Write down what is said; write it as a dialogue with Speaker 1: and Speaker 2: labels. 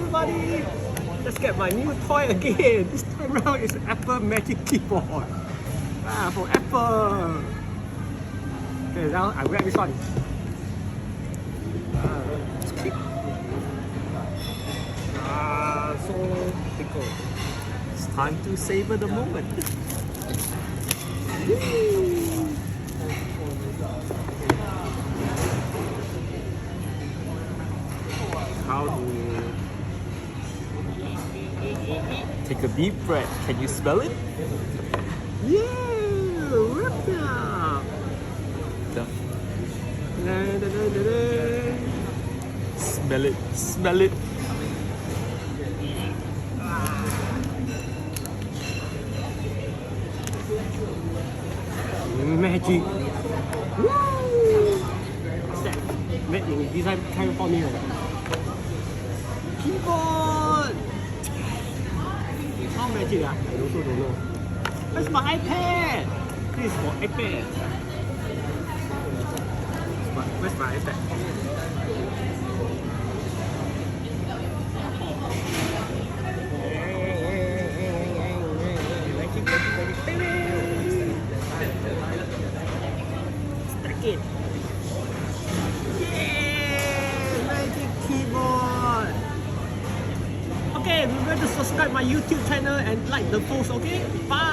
Speaker 1: everybody! Let's get my new toy again. This time around is Apple Magic Keyboard. For Apple. Okay, now I grab this one. So tickle. It's time to savor the moment. How to take a deep breath? Can you smell it? Yeah, wrap up. Smell it, smell it. Magic. Woo! What's that? Made in design California. Keyboard! How magic I also don't know. Where's my iPad? This is for iPad. Where's my iPad? Stack it. Yeah! Magic keyboard! Okay, remember to subscribe my YouTube channel and like the post, okay? Bye!